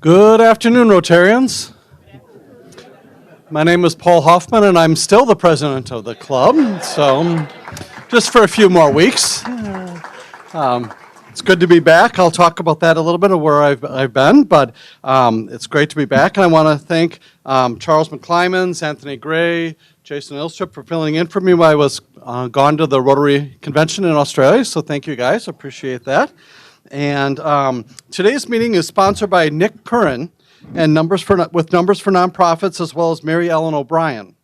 Good afternoon, Rotarians. My name is Paul Hoffman, and I'm still the president of the club, so just for a few more weeks. It's good to be back. I'll talk about that a little bit of where I've been, but it's great to be back. And I want to thank Charles McClymans, Anthony Gray, Jason Ilstrup for filling in for me while I was gone to the Rotary Convention in Australia, so thank you guys. Appreciate that. And today's meeting is sponsored by Nick Curran and with Numbers for Nonprofits, as well as Mary Ellen O'Brien.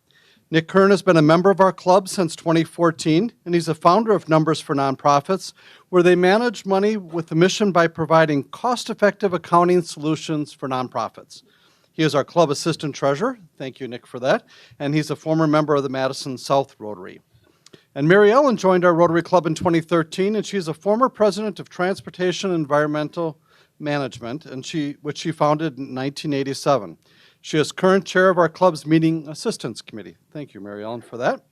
Nick Curran has been a member of our club since 2014, and he's a founder of Numbers for Nonprofits, where they manage money with the mission by providing cost-effective accounting solutions for nonprofits. He is our club assistant treasurer. Thank you, Nick, for that. And he's a former member of the Madison South Rotary. And Mary Ellen joined our Rotary Club in 2013, and she's a former president of Transportation and Environmental Management, which she founded in 1987. She is current chair of our club's Meeting Assistance Committee. Thank you, Mary Ellen, for that.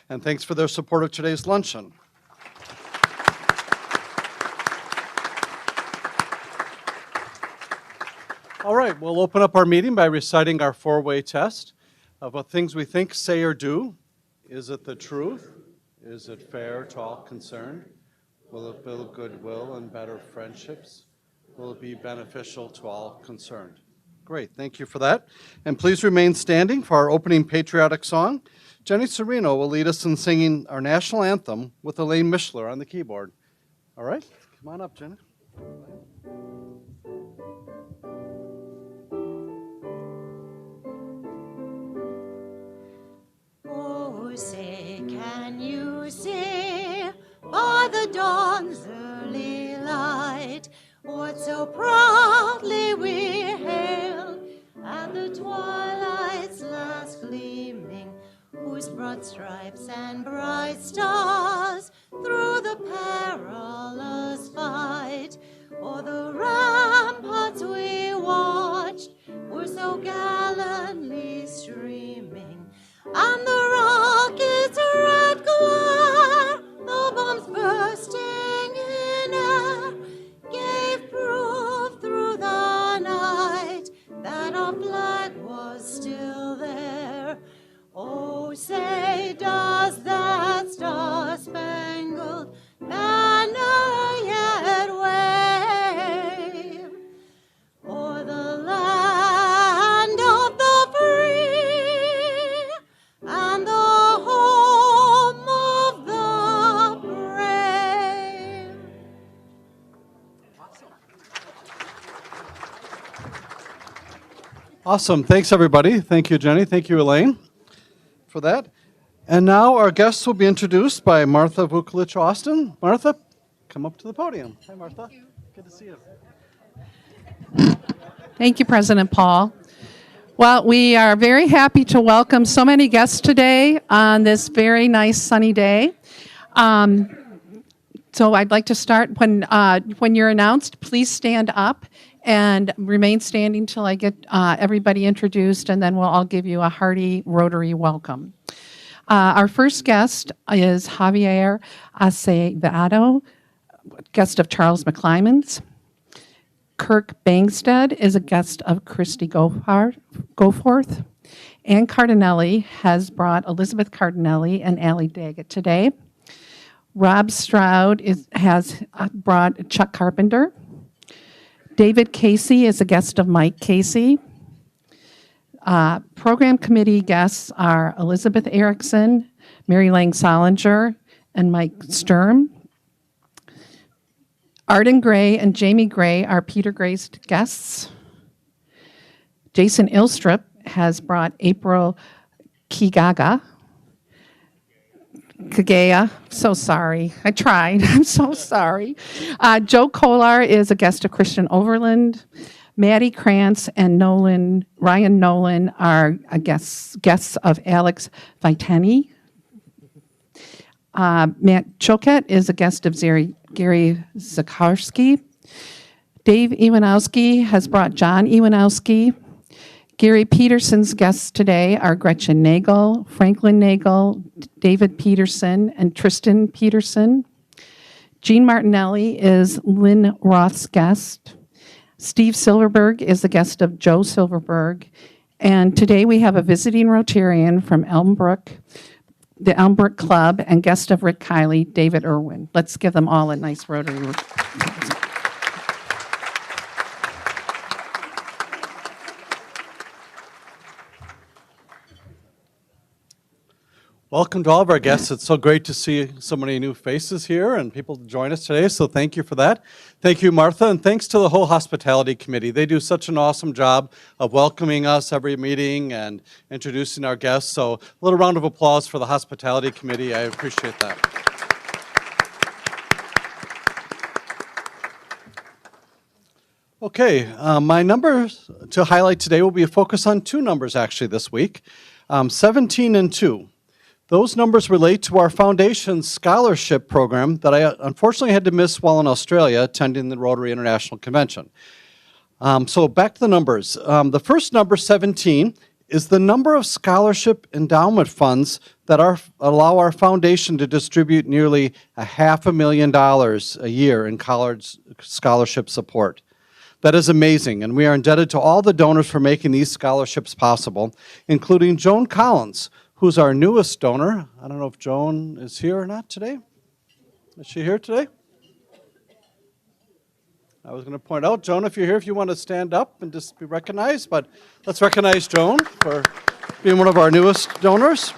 And thanks for their support of today's luncheon. All right, we'll open up our meeting by reciting our four-way test of what things we think, say, or do. Is it the truth? Is it fair to all concerned? Will it build goodwill and better friendships? Will it be beneficial to all concerned? Great, thank you for that. And please remain standing for our opening patriotic song. Jenny Serino will lead us in singing our national anthem with Elaine Mishler on the keyboard. All right, come on up, Jenny. Oh, say, can you see by the dawn's early light what so proudly we hailed at the twilight's last gleaming, whose broad stripes and bright stars through the perilous fight o'er the ramparts we watched were so gallantly streaming, and the rocket's red glare, the bombs bursting in air, gave proof through the night that our flag was still there. Oh, say, does that star-spangled banner yet wave o'er the land of the free and the home of the brave? Awesome, thanks everybody. Thank you, Jenny. Thank you, Elaine, for that. And now our guests will be introduced by Martha Vukolich-Austin. Martha, come up to the podium. Hi, Martha. Good to see you. Thank you, President Paul. Well, we are very happy to welcome so many guests today on this very nice sunny day. So I'd like to start when you're announced, please stand up and remain standing till I get everybody introduced, and then we'll all give you a hearty Rotary welcome. Our first guest is Javier Acevedo, guest of Charles McClymans. Kirk Bangstead is a guest of Christy Goforth. Ann Cardinelli has brought Elizabeth Cardinelli and Allie Daggett today. Rob Stroud has brought Chuck Carpenter. David Casey is a guest of Mike Casey. Program committee guests are Elizabeth Erickson, Mary Lang Solinger, and Mike Sturm. Arden Gray and Jamie Gray are Peter Gray's guests. Jason Ilstrup has brought April Kagaya. So sorry. I tried. I'm so sorry. Joe Kolar is a guest of Christian Overland. Maddie Krantz and Ryan Nolan are guests of Alex Vitani. Matt Choquette is a guest of Gary Zakarski. Dave Iwanowski has brought John Iwanowski. Gary Peterson's guests today are Gretchen Nagel, Franklin Nagel, David Peterson, and Tristan Peterson. Jean Martinelli is Lynn Roth's guest. Steve Silverberg is the guest of Joe Silverberg. And today we have a visiting Rotarian from Elmbrook, the Elmbrook Club, and guest of Rick Kiley, David Irwin. Let's give them all a nice Rotary. Welcome to all of our guests. It's so great to see so many new faces here and people to join us today, so thank you for that. Thank you, Martha, and thanks to the whole hospitality committee. They do such an awesome job of welcoming us every meeting and introducing our guests, so a little round of applause for the hospitality committee. I appreciate that. Okay, my numbers to highlight today will be a focus on two numbers actually this week, 17 and 2. Those numbers relate to our foundation's scholarship program that I unfortunately had to miss while in Australia attending the Rotary International Convention. So back to the numbers. The first number, 17, is the number of scholarship endowment funds that allow our foundation to distribute nearly $500,000 a year in college scholarship support. That is amazing, and we are indebted to all the donors for making these scholarships possible, including Joan Collins, who's our newest donor. I don't know if Joan is here or not today. Is she here today? I was going to point out, Joan, if you're here, if you want to stand up and just be recognized, but let's recognize Joan for being one of our newest donors.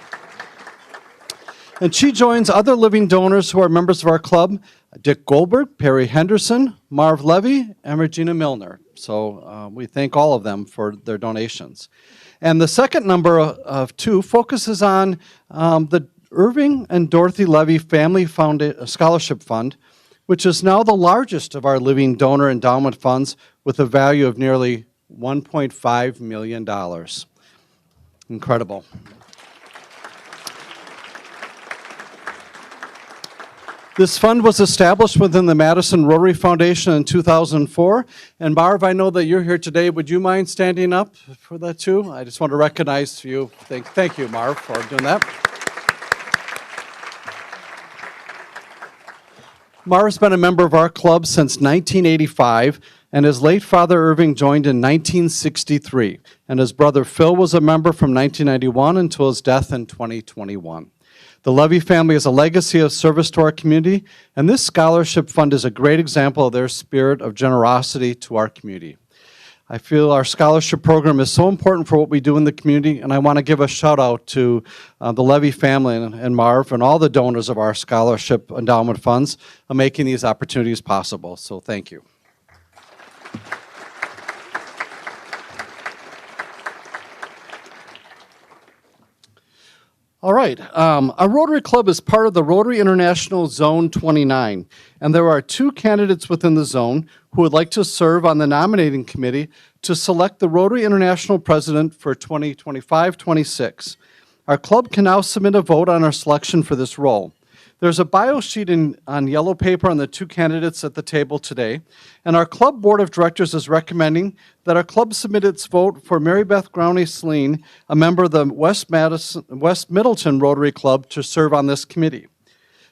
And she joins other living donors who are members of our club, Dick Goldberg, Perry Henderson, Marv Levy, and Regina Milner. So we thank all of them for their donations. And the second number of 2 focuses on the Irving and Dorothy Levy Family Scholarship Fund, which is now the largest of our living donor endowment funds with a value of nearly $1.5 million. Incredible. This fund was established within the Madison Rotary Foundation in 2004. And Marv, I know that you're here today. Would you mind standing up for that too? I just want to recognize you. Thank you, Marv, for doing that. Marv's been a member of our club since 1985, and his late father Irving joined in 1963. And his brother Phil was a member from 1991 until his death in 2021. The Levy family is a legacy of service to our community, and this scholarship fund is a great example of their spirit of generosity to our community. I feel our scholarship program is so important for what we do in the community, and I want to give a shout out to the Levy family and Marv and all the donors of our scholarship endowment funds of making these opportunities possible. So thank you. All right, our Rotary Club is part of the Rotary International Zone 29, and there are 2 candidates within the zone who would like to serve on the nominating committee to select the Rotary International President for 2025-26. Our club can now submit a vote on our selection for this role. There's a bio sheet on yellow paper on the 2 candidates at the table today, and our club board of directors is recommending that our club submit its vote for Mary Beth Growney-Sleen, a member of the West Middleton Rotary Club, to serve on this committee.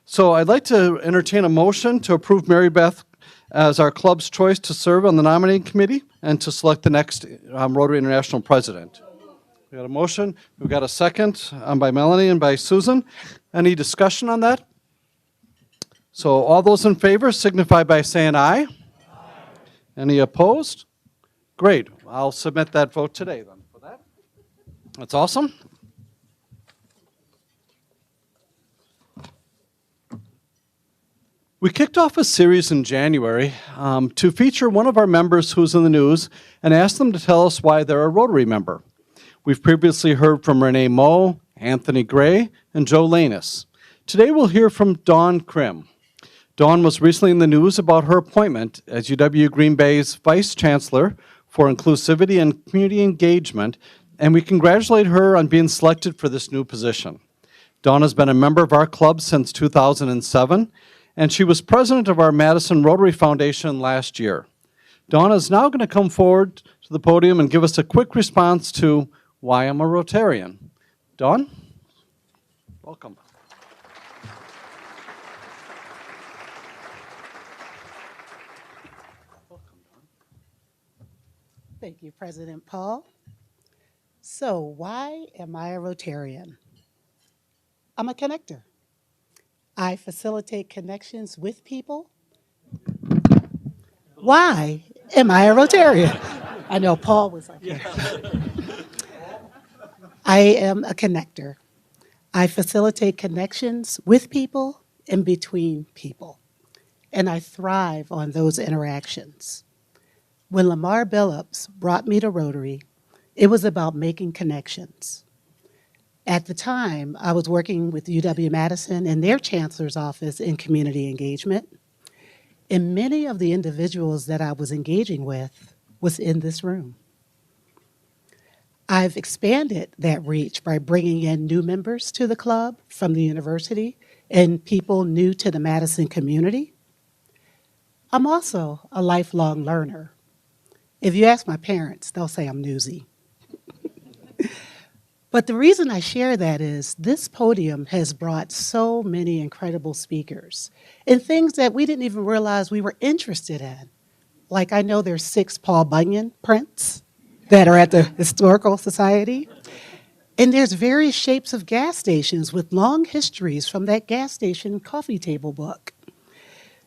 So I'd like to entertain a motion to approve Mary Beth as our club's choice to serve on the nominating committee and to select the next Rotary International president. We got a motion. We've got a second by Melanie and by Susan. Any discussion on that? So all those in favor signify by saying aye. Aye. Any opposed? Great. I'll submit that vote today then for that. That's awesome. We kicked off a series in January to feature one of our members who's in the news and ask them to tell us why they're a Rotary member. We've previously heard from Renee Moe, Anthony Gray, and Joe Lanus. Today we'll hear from Dawn Krim. Dawn was recently in the news about her appointment as UW Green Bay's Vice Chancellor for Inclusivity and Community Engagement, and we congratulate her on being selected for this new position. Dawn has been a member of our club since 2007, and she was president of our Madison Rotary Foundation last year. Dawn is now going to come forward to the podium and give us a quick response to why I'm a Rotarian. Dawn? Welcome. Thank you, President Paul. So, why am I a Rotarian? I'm a connector. I facilitate connections with people. Why am I a Rotarian? I know Paul was like, yeah. I am a connector. I facilitate connections with people and between people, and I thrive on those interactions. When Lamar Billups brought me to Rotary, it was about making connections. At the time, I was working with UW-Madison and their chancellor's office in community engagement, and many of the individuals that I was engaging with was in this room. I've expanded that reach by bringing in new members to the club from the university and people new to the Madison community. I'm also a lifelong learner. If you ask my parents, they'll say I'm newsy. But the reason I share that is this podium has brought so many incredible speakers and things that we didn't even realize we were interested in. Like I know there's 6 Paul Bunyan prints that are at the Historical Society. And there's various shapes of gas stations with long histories from that gas station coffee table book.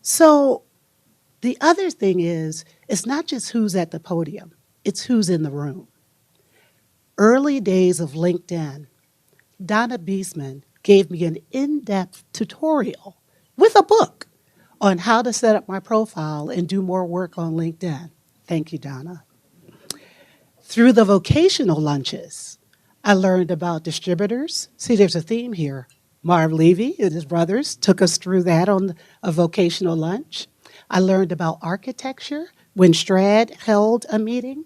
So the other thing is, it's not just who's at the podium, it's who's in the room. Early days of LinkedIn, Donna Beesman gave me an in-depth tutorial with a book on how to set up my profile and do more work on LinkedIn. Thank you, Donna. Through the vocational lunches, I learned about distributors. See, there's a theme here. Marv Levy and his brothers took us through that on a vocational lunch. I learned about architecture when Strad held a meeting,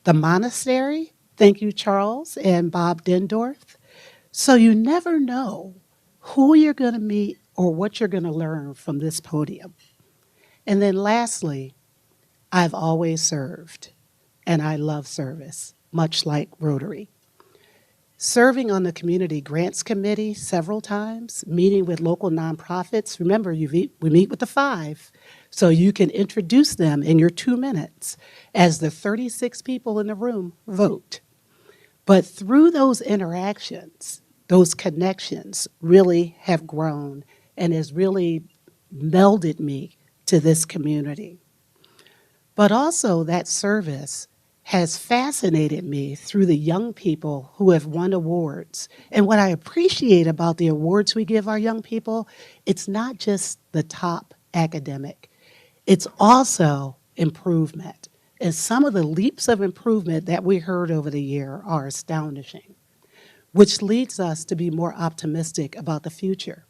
the monastery. Thank you, Charles and Bob Dendorf. So you never know who you're going to meet or what you're going to learn from this podium. And then lastly, I've always served, and I love service, much like Rotary. Serving on the Community Grants Committee several times, meeting with local nonprofits. Remember, we meet with the 5, so you can introduce them in your 2 minutes as the 36 people in the room vote. But through those interactions, those connections really have grown and has really melded me to this community. But also that service has fascinated me through the young people who have won awards. And what I appreciate about the awards we give our young people, it's not just the top academic, it's also improvement. And some of the leaps of improvement that we heard over the year are astonishing, which leads us to be more optimistic about the future.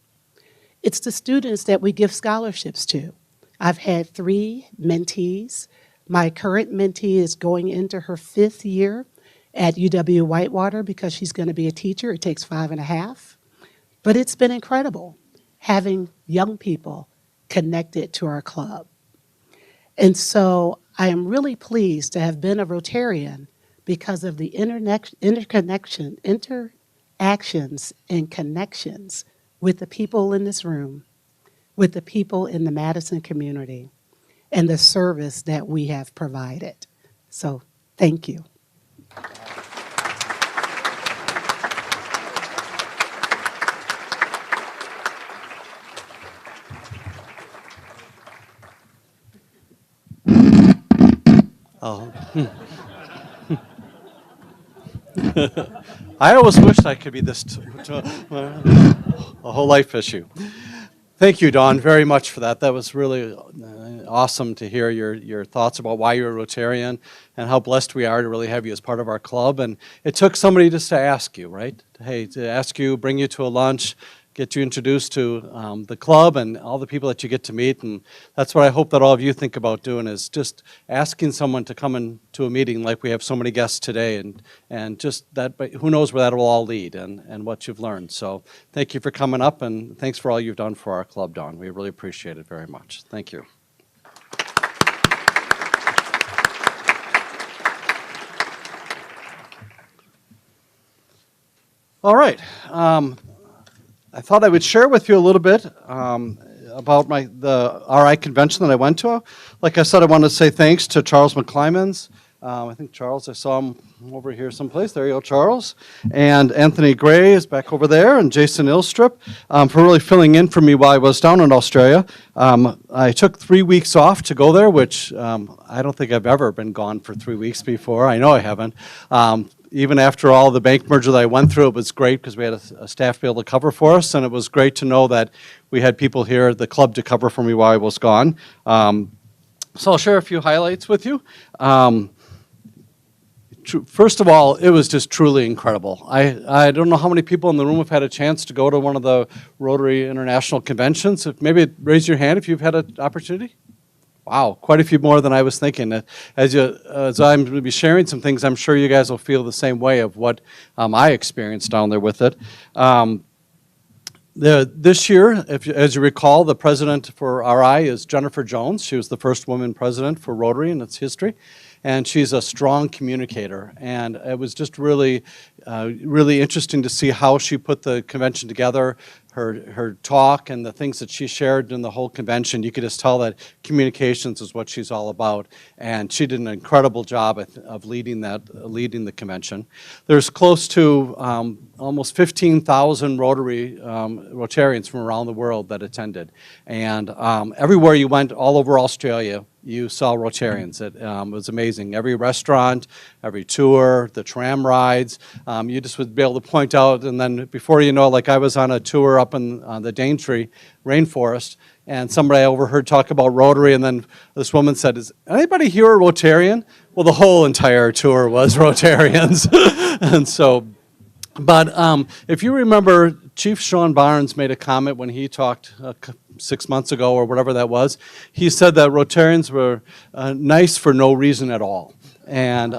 It's the students that we give scholarships to. I've had 3 mentees. My current mentee is going into her 5th year at UW-Whitewater because she's going to be a teacher. It takes 5.5. But it's been incredible having young people connected to our club. And so I am really pleased to have been a Rotarian because of the interactions and connections with the people in this room, with the people in the Madison community, and the service that we have provided. So thank you. Oh. I always wished I could be this a whole life issue. Thank you, Dawn, very much for that. That was really awesome to hear your thoughts about why you're a Rotarian and how blessed we are to really have you as part of our club. And it took somebody just to ask you, right? Hey, to ask you, bring you to a lunch, get you introduced to the club and all the people that you get to meet. And that's what I hope that all of you think about doing, is just asking someone to come into a meeting like we have so many guests today, and just that, but who knows where that will all lead and what you've learned. So thank you for coming up, and thanks for all you've done for our club, Dawn. We really appreciate it very much. Thank you. All right. I thought I would share with you a little bit about the RI convention that I went to. Like I said, I want to say thanks to Charles McClymans. I think Charles, I saw him over here someplace. There you go, Charles. And Anthony Gray is back over there, and Jason Ilstrup for really filling in for me while I was down in Australia. I took 3 weeks off to go there, which I don't think I've ever been gone for 3 weeks before. I know I haven't. Even after all the bank merger that I went through, it was great because we had a staff to be able to cover for us, and it was great to know that we had people here at the club to cover for me while I was gone. So I'll share a few highlights with you. First of all, it was just truly incredible. I don't know how many people in the room have had a chance to go to one of the Rotary International Conventions. If maybe raise your hand if you've had an opportunity. Wow, quite a few more than I was thinking. As I'm going to be sharing some things, I'm sure you guys will feel the same way of what I experienced down there with it. This year, as you recall, the president for RI is Jennifer Jones. She was the first woman president for Rotary in its history. And she's a strong communicator. And it was just really, really interesting to see how she put the convention together, her talk and the things that she shared in the whole convention. You could just tell that communications is what she's all about. And she did an incredible job of leading the convention. There's close to almost 15,000 Rotarians from around the world that attended. And everywhere you went, all over Australia, you saw Rotarians. It was amazing. Every restaurant, every tour, the tram rides, you just would be able to point out. And then before you know, like I was on a tour up in the Daintree rainforest, and somebody I overheard talk about Rotary, and then this woman said, "Is anybody here a Rotarian?" Well, the whole entire tour was Rotarians. And so, but if you remember, Chief Sean Barnes made a comment when he talked 6 months ago or whatever that was. He said that Rotarians were nice for no reason at all. And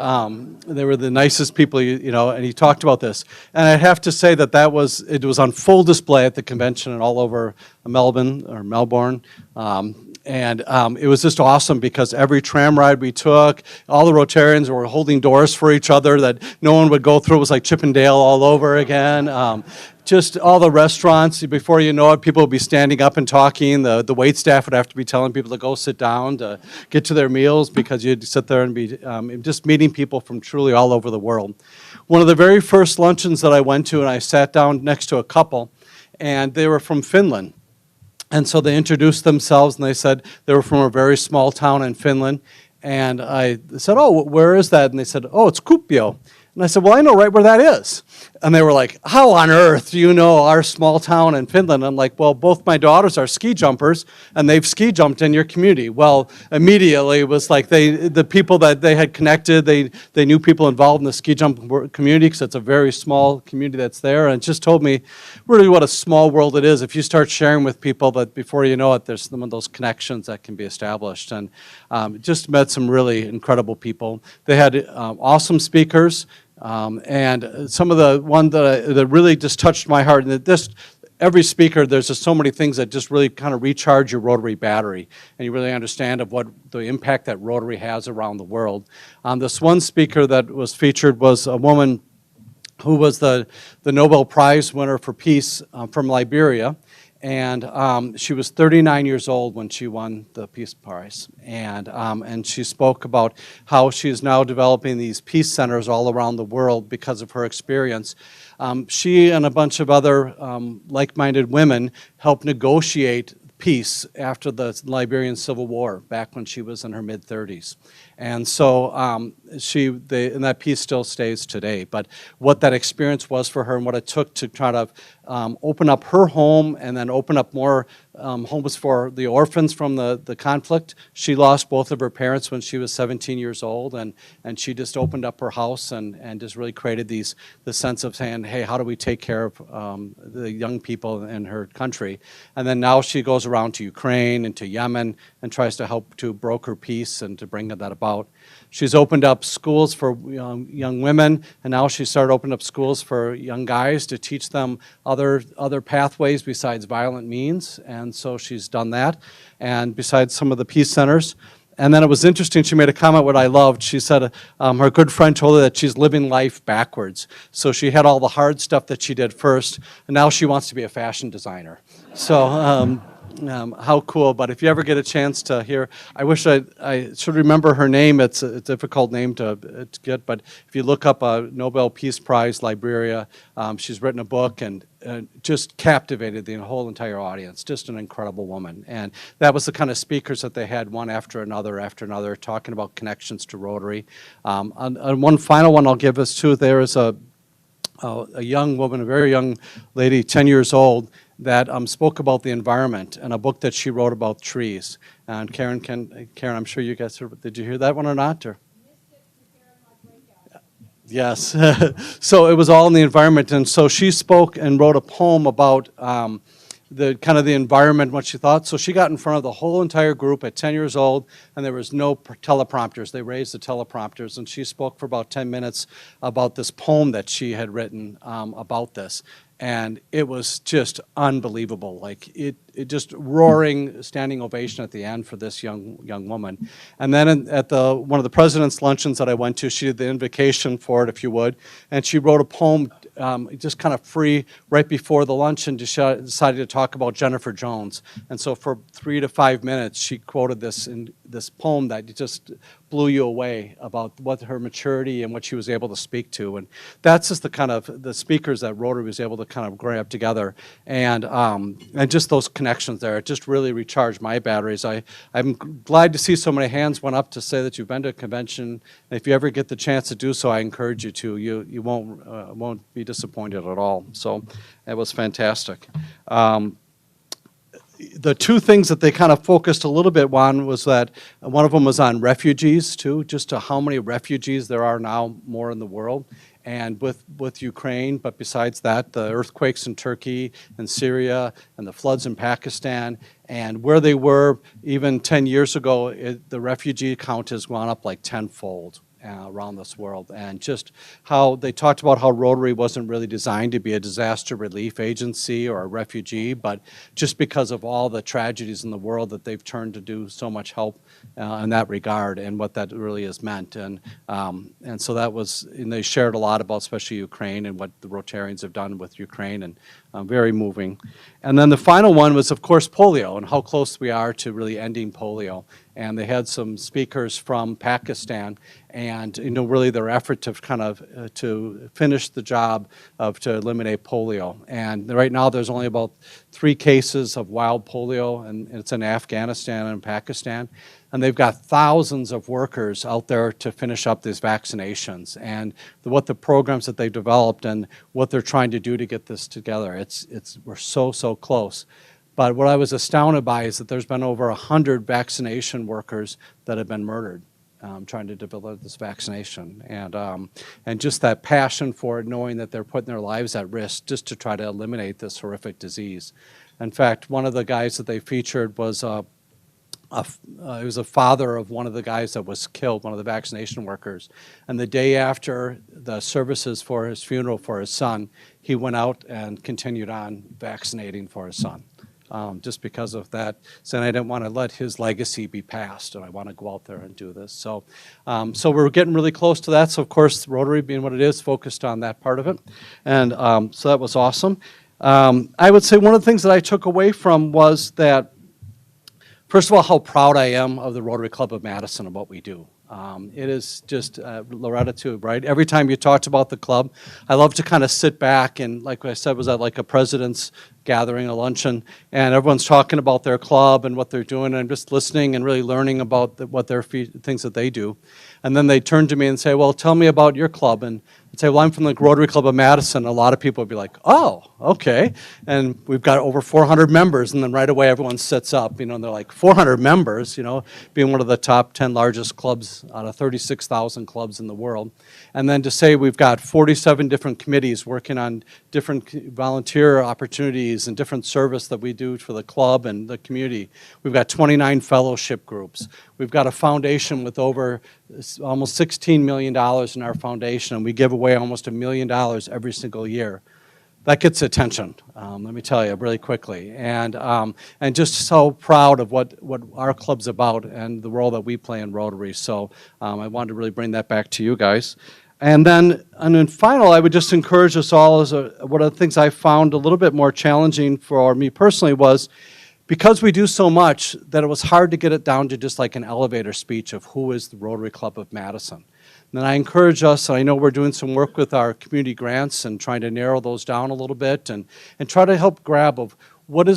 they were the nicest people, you know, and he talked about this. And I have to say that it was on full display at the convention and all over Melbourne. And it was just awesome because every tram ride we took, all the Rotarians were holding doors for each other that no one would go through. It was like Chip and Dale all over again. Just all the restaurants, before you know it, people would be standing up and talking. The wait staff would have to be telling people to go sit down to get to their meals because you'd sit there and be just meeting people from truly all over the world. One of the very first luncheons that I went to, and I sat down next to a couple, and they were from Finland. And so they introduced themselves, and they said they were from a very small town in Finland. And I said, "Oh, where is that?" And they said, "Oh, it's Kuopio." And I said, "Well, I know right where that is." And they were like, "How on earth do you know our small town in Finland?" I'm like, "Well, both my daughters are ski jumpers, and they've ski jumped in your community." Well, immediately it was like the people that they had connected, they knew people involved in the ski jump community because it's a very small community that's there. And it just told me really what a small world it is if you start sharing with people that before you know it, there's some of those connections that can be established. And just met some really incredible people. They had awesome speakers. And some of the one that really just touched my heart, and every speaker, there's just so many things that just really kind of recharge your Rotary battery, and you really understand of what the impact that Rotary has around the world. This one speaker that was featured was a woman who was the Nobel Prize winner for peace from Liberia. And she was 39 years old when she won the Peace Prize. And she spoke about how she is now developing these peace centers all around the world because of her experience. She and a bunch of other like-minded women helped negotiate peace after the Liberian Civil War, back when she was in her mid-30s. And so and that peace still stays today. But what that experience was for her and what it took to try to open up her home and then open up more homes for the orphans from the conflict. She lost both of her parents when she was 17 years old, and she just opened up her house and just really created the sense of saying, hey, how do we take care of the young people in her country? And then now she goes around to Ukraine and to Yemen and tries to help to broker peace and to bring that about. She's opened up schools for young women, and now she started opening up schools for young guys to teach them other pathways besides violent means, and so she's done that, and besides some of the peace centers. And then it was interesting, she made a comment what I loved. She said her good friend told her that she's living life backwards. So she had all the hard stuff that she did first, and now she wants to be a fashion designer. So how cool. But if you ever get a chance to hear, I wish I should remember her name. It's a difficult name to get, but if you look up a Nobel Peace Prize Liberia, she's written a book and just captivated the whole entire audience. Just an incredible woman. And that was the kind of speakers that they had, one after another, talking about connections to Rotary. And one final one I'll give us to, there is a young woman, a very young lady, 10 years old, that spoke about the environment in a book that she wrote about trees. And Karen, I'm sure you guys heard, did you hear that one or not? Or? Yes. So it was all in the environment. And so she spoke and wrote a poem about the kind of the environment, what she thought. So she got in front of the whole entire group at 10 years old, and there was no teleprompters. They raised the teleprompters, and she spoke for about 10 minutes about this poem that she had written about this. And it was just unbelievable. Like it just roaring standing ovation at the end for this young woman. And then at one of the president's luncheons that I went to, she did the invocation for it, if you would, and she wrote a poem just kind of free right before the luncheon. Decided to talk about Jennifer Jones. And so for 3 to 5 minutes, she quoted this poem that just blew you away about what her maturity and what she was able to speak to. And that's just the kind of the speakers that Rotary was able to kind of grab together. And just those connections there, it just really recharged my batteries. I'm glad to see so many hands went up to say that you've been to a convention. And if you ever get the chance to do so, I encourage you to. You won't be disappointed at all. So it was fantastic. The two things that they kind of focused a little bit on was that one of them was on refugees too, just to how many refugees there are now more in the world, and with Ukraine. But besides that, the earthquakes in Turkey and Syria and the floods in Pakistan, and where they were even 10 years ago, the refugee count has gone up like tenfold. Around this world, and just how they talked about how Rotary wasn't really designed to be a disaster relief agency or a refugee, but just because of all the tragedies in the world that they've turned to do so much help in that regard, and what that really has meant. And so that was, and they shared a lot about especially Ukraine and what the Rotarians have done with Ukraine, and very moving. And then the final one was, of course, polio and how close we are to really ending polio. And they had some speakers from Pakistan, and really their effort to kind of to finish the job of to eliminate polio. And right now there's only about 3 cases of wild polio, and it's in Afghanistan and Pakistan. And they've got thousands of workers out there to finish up these vaccinations, and what the programs that they've developed and what they're trying to do to get this together. We're so close. But what I was astounded by is that there's been over 100 vaccination workers that have been murdered trying to develop this vaccination. And just that passion for it, knowing that they're putting their lives at risk just to try to eliminate this horrific disease. In fact, one of the guys that they featured was he was a father of one of the guys that was killed, one of the vaccination workers. And the day after the services for his funeral for his son, he went out and continued on vaccinating for his son. Just because of that, saying I didn't want to let his legacy be passed, and I want to go out there and do this. So we're getting really close to that. So of course, Rotary, being what it is, focused on that part of it, and so that was awesome. I would say one of the things that I took away from was that, first of all, how proud I am of the Rotary Club of Madison and what we do. It is just Loretta too, right? Every time you talked about the club, I love to kind of sit back and, like I said, was at like a president's gathering, a luncheon, and everyone's talking about their club and what they're doing, and I'm just listening and really learning about what their things that they do. And then they turn to me and say, well, tell me about your club. And I'd say, well, I'm from the Rotary Club of Madison. A lot of people would be like, oh, okay. And we've got over 400 members, and then right away everyone sits up, and they're like, 400 members, being one of the top 10 largest clubs out of 36,000 clubs in the world. And then to say we've got 47 different committees working on different volunteer opportunities and different service that we do for the club and the community. We've got 29 fellowship groups. We've got a foundation with over almost $16 million in our foundation, and we give away almost $1 million every single year. that gets attention, let me tell you, really quickly. And just so proud of what our club's about and the role that we play in Rotary. So I wanted to really bring that back to you guys. And then final, I would just encourage us all, one of the things I found a little bit more challenging for me personally was, because we do so much, that it was hard to get it down to just like an elevator speech of who is the Rotary Club of Madison. And I encourage us, and I know we're doing some work with our community grants and trying to narrow those down a little bit and try to help grab of what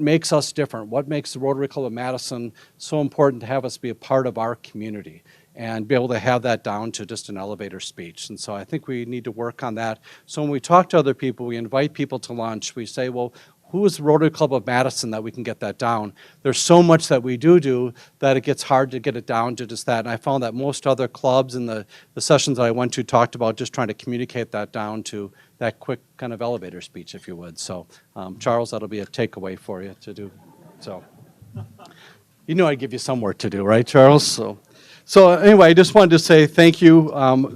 makes us different, what makes the Rotary Club of Madison so important to have us be a part of our community and be able to have that down to just an elevator speech. And so I think we need to work on that. So when we talk to other people, we invite people to lunch, we say, well, who is the Rotary Club of Madison that we can get that down? There's so much that we do that it gets hard to get it down to just that. And I found that most other clubs in the sessions that I went to talked about just trying to communicate that down to that quick kind of elevator speech, if you would. So, Charles, that'll be a takeaway for you to do. So, you know I'd give you some work to do, right, Charles? So anyway, I just wanted to say thank you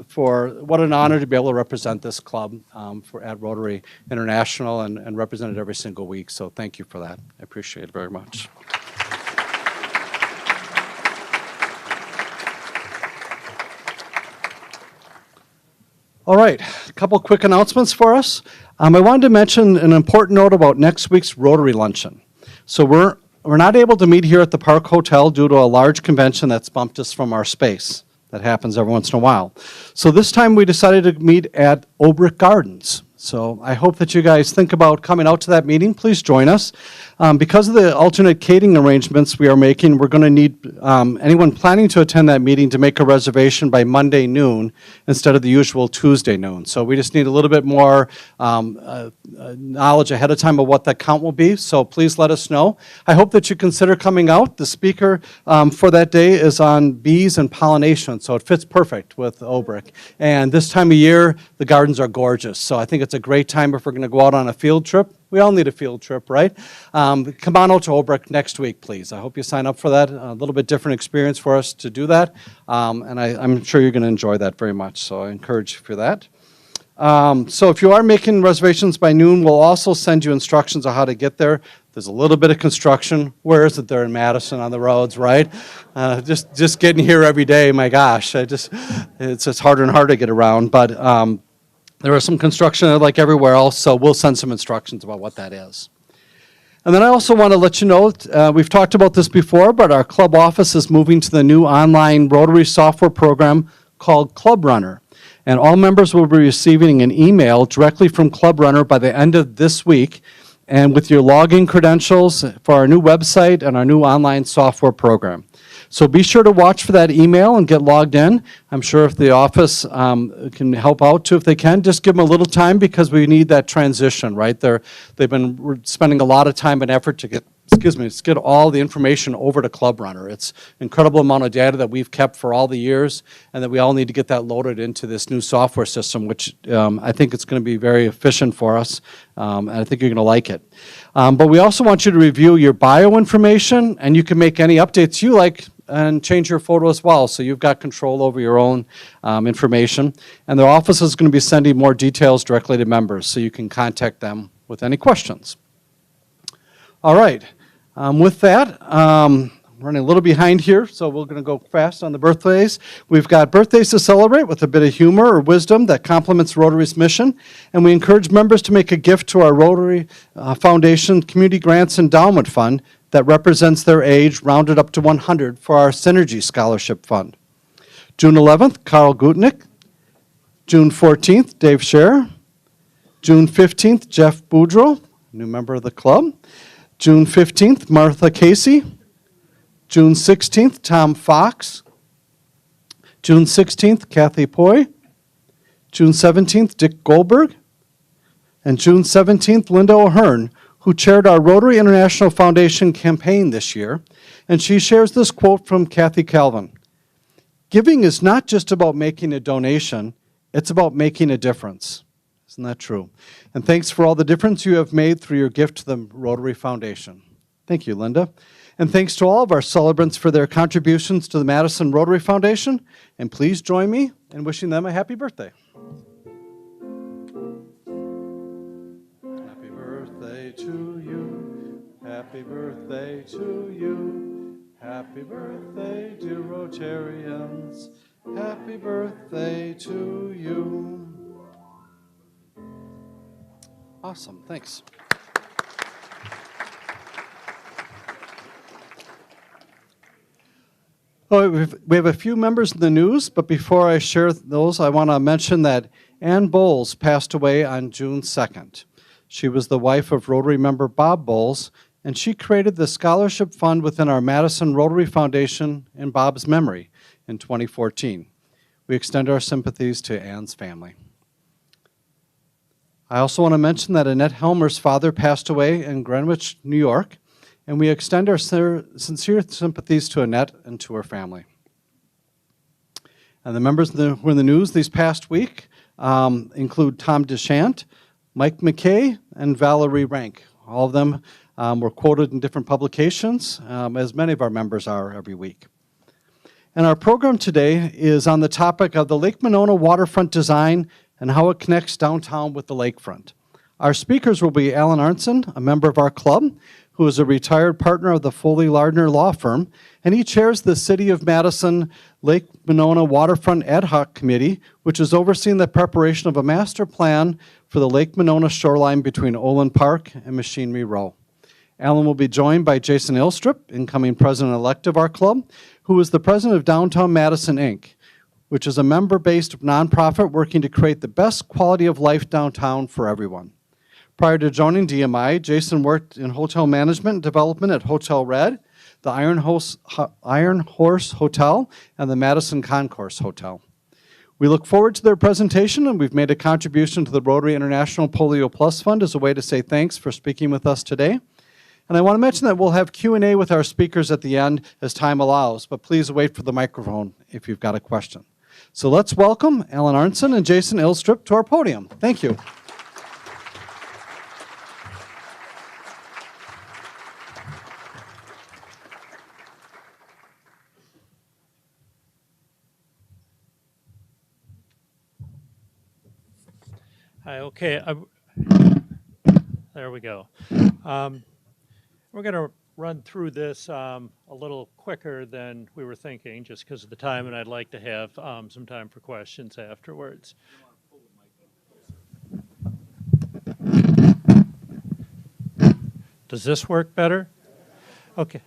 for what an honor to be able to represent this club at Rotary International and represent it every single week. So thank you for that. I appreciate it very much. All right, a couple quick announcements for us. I wanted to mention an important note about next week's Rotary Luncheon. So we're not able to meet here at the Park Hotel due to a large convention that's bumped us from our space. That happens every once in a while. So this time we decided to meet at Obrick Gardens. So I hope that you guys think about coming out to that meeting. Please join us. Because of the alternate catering arrangements we are making, we're going to need anyone planning to attend that meeting to make a reservation by Monday noon instead of the usual Tuesday noon. So we just need a little bit more knowledge ahead of time of what that count will be. So please let us know. I hope that you consider coming out. The speaker for that day is on bees and pollination, so it fits perfect with Obrick. And this time of year, the gardens are gorgeous. So I think it's a great time if we're going to go out on a field trip. We all need a field trip, right? Come on out to Obrick next week, please. I hope you sign up for that. A little bit different experience for us to do that. And I'm sure you're going to enjoy that very much. So I encourage you for that. So if you are making reservations by noon, we'll also send you instructions on how to get there. There's a little bit of construction. Where is it there in Madison on the roads, right? Just getting here every day, my gosh. It's just harder and harder to get around. But there is some construction like everywhere else, so we'll send some instructions about what that is. And then I also want to let you know, we've talked about this before, but our club office is moving to the new online Rotary software program called Club Runner. And all members will be receiving an email directly from Club Runner by the end of this week, and with your login credentials for our new website and our new online software program. So be sure to watch for that email and get logged in. I'm sure if the office can help out too if they can. Just give them a little time because we need that transition, right? They've been spending a lot of time and effort to get all the information over to Club Runner. It's an incredible amount of data that we've kept for all the years, and that we all need to get that loaded into this new software system, which I think it's going to be very efficient for us, and I think you're going to like it. But we also want you to review your bio information, and you can make any updates you like and change your photo as well, so you've got control over your own information. And their office is going to be sending more details directly to members, so you can contact them with any questions. All right. With that, running a little behind here, so we're going to go fast on the birthdays. We've got birthdays to celebrate with a bit of humor or wisdom that complements Rotary's mission, and we encourage members to make a gift to our Rotary Foundation Community Grants Endowment Fund that represents their age, rounded up to 100, for our Synergy Scholarship Fund. June 11th, Carl Gutnick. June 14th, Dave Scherer. June 15th, Jeff Boudreau, new member of the club. June 15th, Martha Casey. June 16th, Tom Fox. June 16th, Kathy Poi. June 17th, Dick Goldberg. And June 17th, Linda O'Hearn, who chaired our Rotary International Foundation campaign this year. And she shares this quote from Kathy Calvin. "Giving is not just about making a donation, it's about making a difference." Isn't that true? And thanks for all the difference you have made through your gift to the Rotary Foundation. Thank you, Linda. And thanks to all of our celebrants for their contributions to the Madison Rotary Foundation. And please join me in wishing them a happy birthday. birthday to you. Happy birthday to you. Happy birthday, dear Rotarians. Happy birthday to you. Awesome, thanks. Oh, we have a few members in the news, but before I share those, I want to mention that Ann Bowles passed away on June 2nd. She was the wife of Rotary member Bob Bowles, and she created the scholarship fund within our Madison Rotary Foundation in Bob's memory in 2014. We extend our sympathies to Ann's family. I also want to mention that Annette Helmer's father passed away in Greenwich, New York, and we extend our sincere sympathies to Annette and to her family. And the members who were in the news these past week include Tom Deschant, Mike McKay, and Valerie Rank. All of them were quoted in different publications, as many of our members are every week. And our program today is on the topic of the Lake Monona Waterfront design and how it connects downtown with the lakefront. Our speakers will be Alan Arntsen, a member of our club, who is a retired partner of the Foley Lardner Law Firm, and he chairs the City of Madison Lake Monona Waterfront Ad Hoc Committee, which is overseeing the preparation of a master plan for the Lake Monona shoreline between Olin Park and Machinery Row. Alan will be joined by Jason Ilstrup, incoming president-elect of our club, who is the president of Downtown Madison, Inc., which is a member-based nonprofit working to create the best quality of life downtown for everyone. Prior to joining DMI, Jason worked in hotel management and development at Hotel Red, the Iron Horse Hotel, and the Madison Concourse Hotel. We look forward to their presentation, and we've made a contribution to the Rotary International Polio Plus Fund as a way to say thanks for speaking with us today. And I want to mention that we'll have Q&A with our speakers at the end as time allows, but please wait for the microphone if you've got a question. So let's welcome Alan Arntsen and Jason Ilstrup to our podium. Thank you. Hi, okay, there we go. We're going to run through this a little quicker than we were thinking, just because of the time, and I'd like to have some time for questions afterwards. Does this work better? Okay.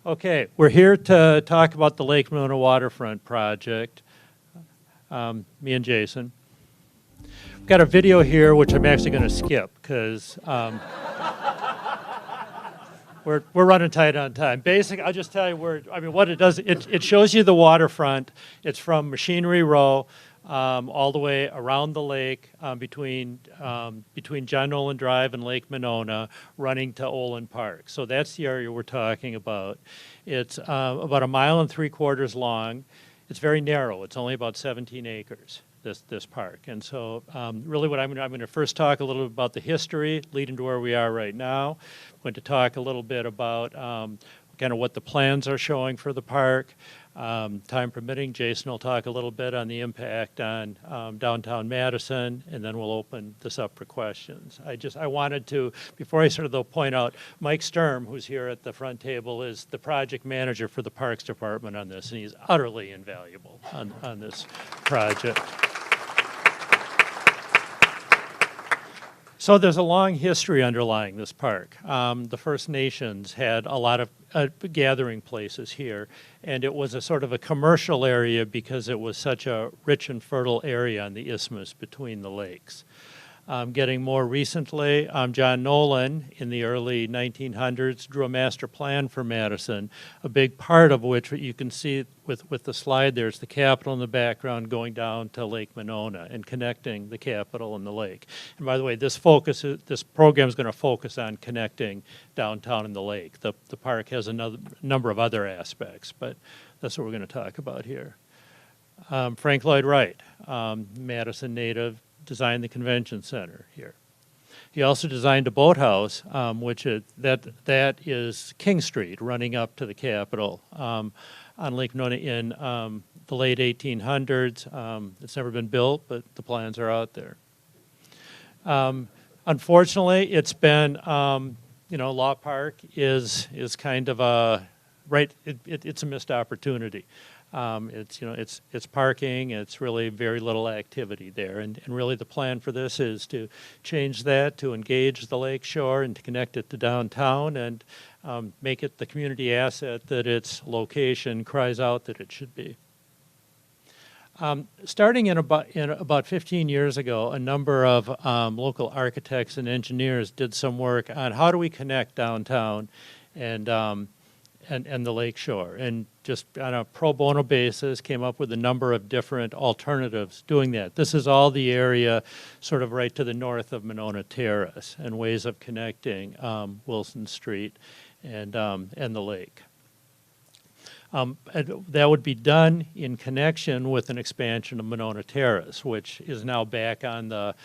Okay, we're here to talk about the Lake Monona Waterfront project, me and Jason. We've got a video here, which I'm actually going to skip, because we're running tight on time. Basically, I'll just tell you what it does. It shows you the waterfront. It's from Machinery Row all the way around the lake between John Nolan Drive and Lake Monona, running to Olin Park. So that's the area we're talking about. It's about 1.75 miles long. It's very narrow. It's only about 17 acres. This park. And so really what I'm going to first talk a little bit about the history leading to where we are right now. I'm going to talk a little bit about kind of what the plans are showing for the park. Time permitting, Jason will talk a little bit on the impact on downtown Madison, and then we'll open this up for questions. I wanted to, before I start, though, point out Mike Sturm, who's here at the front table, is the project manager for the Parks Department on this, and he's utterly invaluable on this project. So there's a long history underlying this park. The First Nations had a lot of gathering places here, and it was a sort of a commercial area because it was such a rich and fertile area on the isthmus between the lakes. Getting more recently, John Nolan in the early 1900s drew a master plan for Madison, a big part of which you can see with the slide there's the Capitol in the background going down to Lake Monona and connecting the Capitol and the lake. And by the way, this program is going to focus on connecting downtown and the lake. The park has a number of other aspects, but that's what we're going to talk about here. Frank Lloyd Wright, Madison native, designed the convention center here. He also designed a boathouse, which that is King Street, running up to the Capitol on Lake Monona in the late 1800s. It's never been built, but the plans are out there. On Unfortunately, it's been, Law Park is kind of a, it's a missed opportunity. It's parking, it's really very little activity there. And really the plan for this is to change that, to engage the lake shore and to connect it to downtown and make it the community asset that its location cries out that it should be. Starting in about 15 years ago, a number of local architects and engineers did some work on how do we connect downtown and the lake shore, and just on a pro bono basis came up with a number of different alternatives doing that. This is all the area sort of right to the north of Monona Terrace and ways of connecting Wilson Street and the lake. And that would be done in connection with an expansion of Monona Terrace, which is now back on the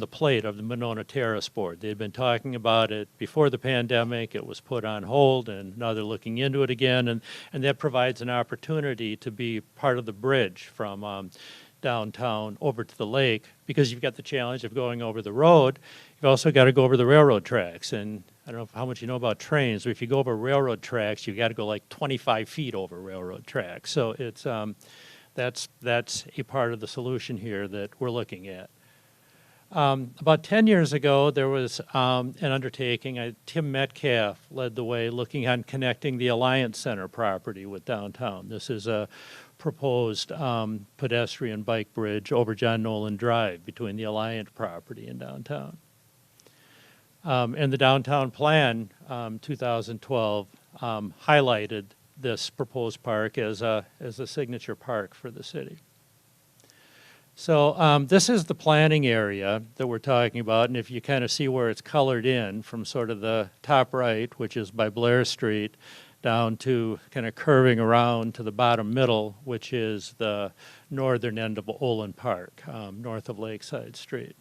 plate of the Monona Terrace Board. They had been talking about it before the pandemic. It was put on hold, and now they're looking into it again. And that provides an opportunity to be part of the bridge from downtown over to the lake, because you've got the challenge of going over the road. You've also got to go over the railroad tracks. And I don't know how much you know about trains, but if you go over railroad tracks, you've got to go like 25 feet over railroad tracks. So it's that's a part of the solution here that we're looking at. About 10 years ago, there was an undertaking. Tim Metcalf led the way looking on connecting the Alliance Center property with downtown. This is a proposed pedestrian bike bridge over John Nolan Drive between the Alliance property and downtown. And the downtown plan, 2012, highlighted this proposed park as a signature park for the city. So this is the planning area that we're talking about, and if you kind of see where it's colored in from sort of the top right, which is by Blair Street, down to kind of curving around to the bottom middle, which is the northern end of Olin Park, north of Lakeside Street.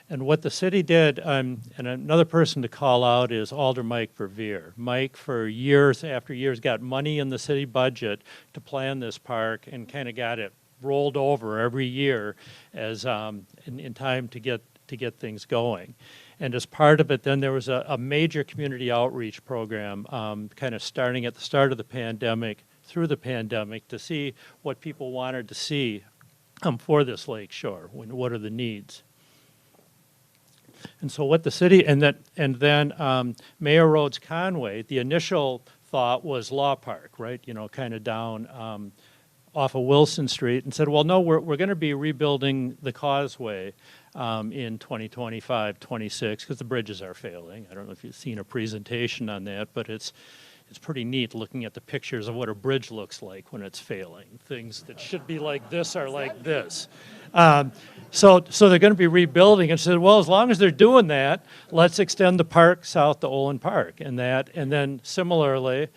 And what the city did, and another person to call out is Alder Mike Verveer. Mike, for years after years, got money in the city budget to plan this park and kind of got it rolled over every year as in time to get things going. And as part of it, then there was a major community outreach program kind of starting at the start of the pandemic, through the pandemic, to see what people wanted to see for this lake shore, what are the needs. And so what the city, and then Mayor Rhodes Conway, the initial thought was Law Park, right? Kind of down off of Wilson Street, and said, well, no, we're going to be rebuilding the causeway in 2025, 26, because the bridges are failing. I don't know if you've seen a presentation on that, but it's pretty neat looking at the pictures of what a bridge looks like when it's failing. Things that should be like this are like this. So they're going to be rebuilding, and said, well, as long as they're doing that, let's extend the park south to Olin Park. And then similarly,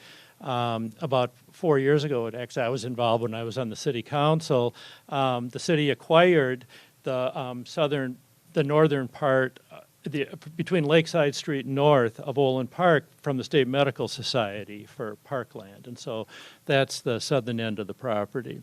about 4 years ago, actually I was involved when I was on the city council, the city acquired the northern part, between Lakeside Street north of Olin Park from the State Medical Society for parkland. And so that's the southern end of the property.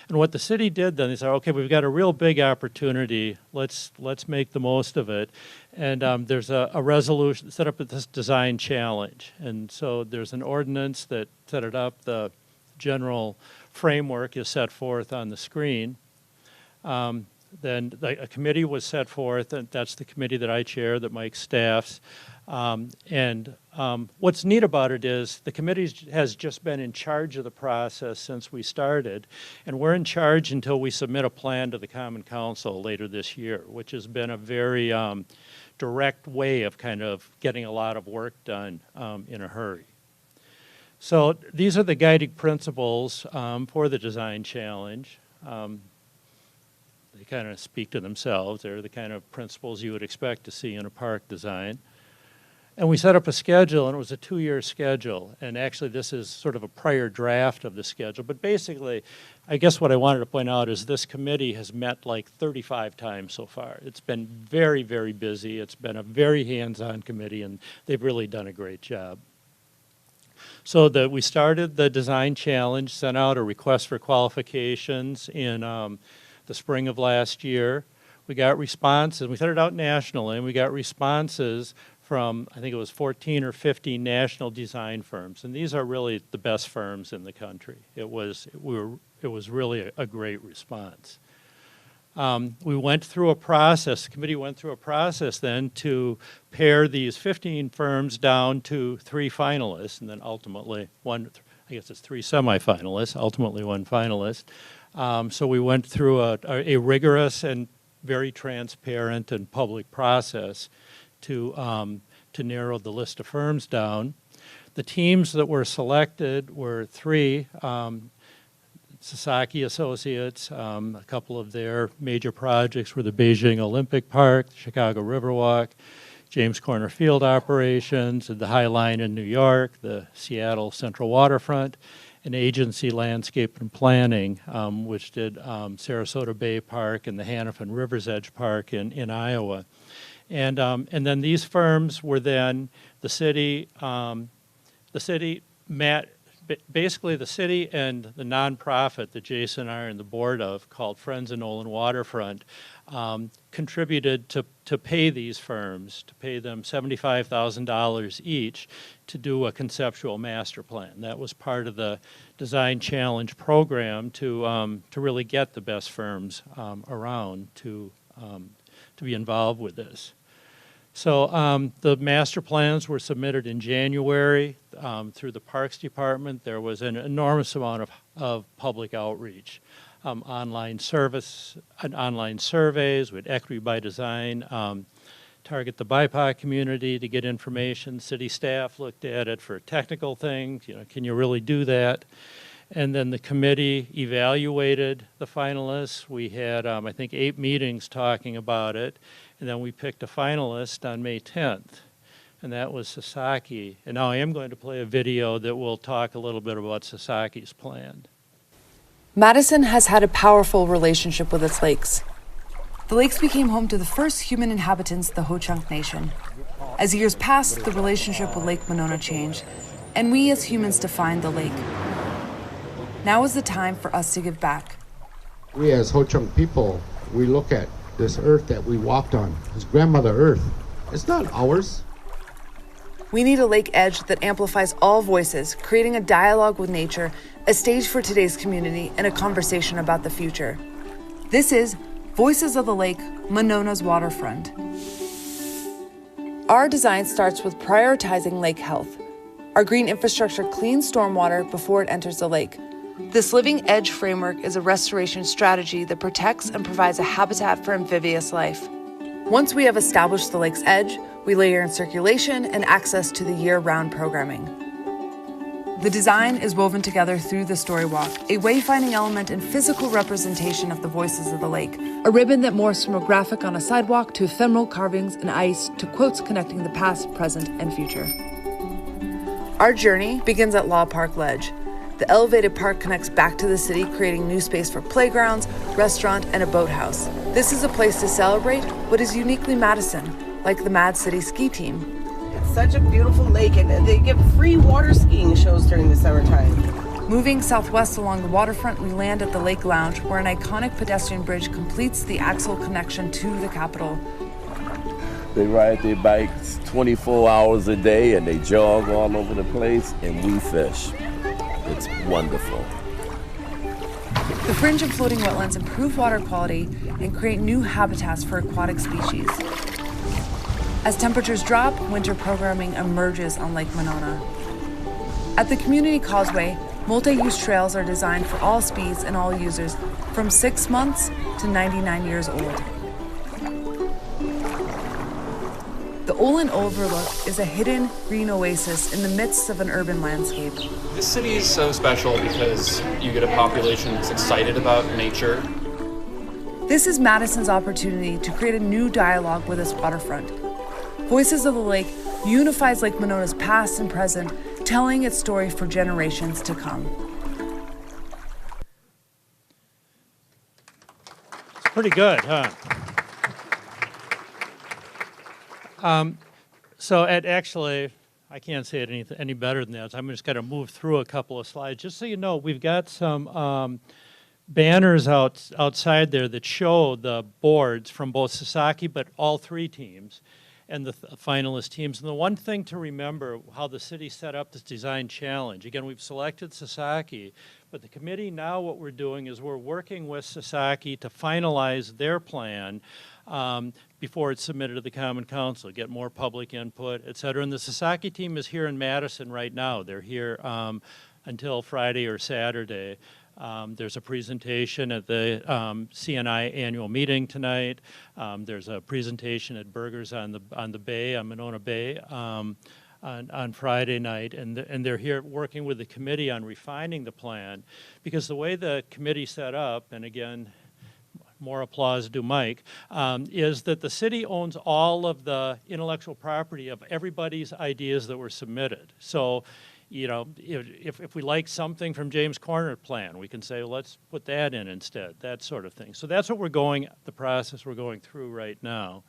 And what the city did then, they said, okay, we've got a real big opportunity. Let's make the most of it. And there's a resolution set up with this design challenge. And so there's an ordinance that set it up. The general framework is set forth on the screen. Then a committee was set forth, and that's the committee that I chair, that Mike staffs. And what's neat about it is the committee has just been in charge of the process since we started, and we're in charge until we submit a plan to the Common Council later this year, which has been a very direct way of kind of getting a lot of work done in a hurry. So these are the guiding principles for the design challenge. They kind of speak to themselves. They're the kind of principles you would expect to see in a park design. And we set up a schedule, and it was a 2-year schedule. And actually, this is sort of a prior draft of the schedule. But basically, I guess what I wanted to point out is this committee has met like 35 times so far. It's been very, very busy. It's been a very hands-on committee, and they've really done a great job. So we started the design challenge, sent out a request for qualifications in the spring of last year. we got responses. We sent it out nationally, and we got responses from, I think it was 14 or 15 national design firms. And these are really the best firms in the country. It was really a great response. We went through a process, the committee went through a process then to pare these 15 firms down to 3 finalists, and then ultimately I guess it's 3 semifinalists, ultimately 1 finalist. So we went through a rigorous and very transparent and public process to narrow the list of firms down. The teams that were selected were 3, Sasaki Associates. A couple of their major projects were the Beijing Olympic Park, the Chicago Riverwalk, James Corner Field Operations, the High Line in New York, the Seattle Central Waterfront, and Agency Landscape and Planning, which did Sarasota Bay Park and the Hannafin River's Edge Park in Iowa. And then these firms were then the city met, basically the city and the nonprofit that Jason and I are in the board of, called Friends of Monona Waterfront, contributed to pay these firms, to pay them $75,000 each to do a conceptual master plan. That was part of the Design Challenge program to really get the best firms around to be involved with this. So the master plans were submitted in January through the Parks Department. There was an enormous amount of public outreach, online surveys, with Equity by Design, target the BIPOC community to get information. City staff looked at it for technical things, can you really do that? And then the committee evaluated the finalists. We had, I think, 8 meetings talking about it. And then we picked a finalist on May 10th, and that was Sasaki. And now I am going to play a video that will talk a little bit about Sasaki's plan. Madison has had a powerful relationship with its lakes. The lakes became home to the first human inhabitants of the Ho-Chunk Nation. As years passed, the relationship with Lake Monona changed, and we as humans defined the lake. Now is the time for us to give back. We as Ho-Chunk people, we look at this earth that we walked on, this grandmother earth. It's not ours. We need a lake edge that amplifies all voices, creating a dialogue with nature, a stage for today's community, and a conversation about the future. This is Voices of the Lake, Monona's Waterfront. Our design starts with prioritizing lake health. Our green infrastructure cleans stormwater before it enters the lake. This Living Edge framework is a restoration strategy that protects and provides a habitat for amphibious life. Once we have established the lake's edge, we layer in circulation and access to the year-round programming. The design is woven together through the story walk, a wayfinding element and physical representation of the voices of the lake, a ribbon that morphs from a graphic on a sidewalk to ephemeral carvings and ice to quotes connecting the past, present, and future. Our journey begins at Law Park Ledge. The elevated park connects back to the city, creating new space for playgrounds, restaurant, and a boathouse. This is a place to celebrate what is uniquely Madison, like the Mad City ski team. It's such a beautiful lake, and they give free water skiing shows during the summertime. Moving southwest along the waterfront, we land at the Lake Lounge, where an iconic pedestrian bridge completes the axle connection to the Capitol. They ride their bikes 24 hours a day, and they jog all over the place, and we fish. It's wonderful. The fringe and floating wetlands improve water quality and create new habitats for aquatic species. As temperatures drop, winter programming emerges on Lake Monona. At the Community Causeway, multi-use trails are designed for all speeds and all users, from 6 months to 99 years old. The Olin Overlook is a hidden green oasis in the midst of an urban landscape. This city is so special because you get a population that's excited about nature. This is Madison's opportunity to create a new dialogue with its waterfront. Voices of the Lake unifies Lake Monona's past and present, telling its story for generations to come. It's pretty good, huh? So actually, I can't say it any better than that. So I'm just going to move through a couple of slides. Just so you know, we've got some banners outside there that show the boards from both Sasaki, but all three teams, and the finalist teams. And the one thing to remember, how the city set up this design challenge. Again, we've selected Sasaki, but the committee now, what we're doing is we're working with Sasaki to finalize their plan before it's submitted to the Common Council, get more public input, et cetera. And the Sasaki team is here in Madison right now. They're here until Friday or Saturday. There's a presentation at the CNI annual meeting tonight. There's a presentation at Burgers on the Bay, on Monona Bay, on Friday night, and they're here working with the committee on refining the plan, because the way the committee set up, and again, more applause to Mike, is that the city owns all of the intellectual property of everybody's ideas that were submitted. So, you know, if we like something from James Corner plan, we can say, well, let's put that in instead, that sort of thing. So that's what the process we're going through right now.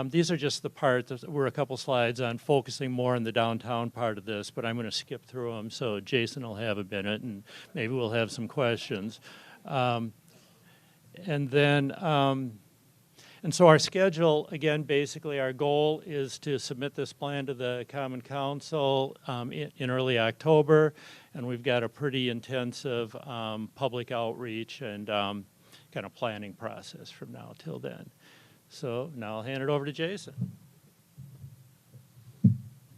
These are just the parts, we're a couple slides on focusing more on the downtown part of this, but I'm going to skip through them so Jason will have a minute and maybe we'll have some questions. And so our schedule, again, basically our goal is to submit this plan to the Common Council in early October, and we've got a pretty intensive public outreach and kind of planning process from now till then. So now I'll hand it over to Jason.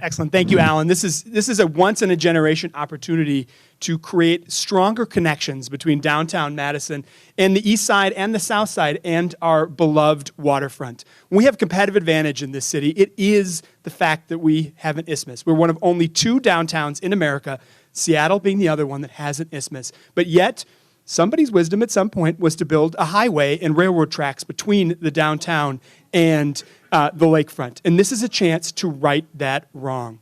Excellent. Thank you, Alan. This is a once-in-a-generation opportunity to create stronger connections between downtown Madison and the east side and the south side and our beloved waterfront. We have competitive advantage in this city. It is the fact that we have an isthmus. We're one of only 2 downtowns in America, Seattle being the other one that has an isthmus. But yet, somebody's wisdom at some point was to build a highway and railroad tracks between the downtown and the lakefront. And this is a chance to right that wrong.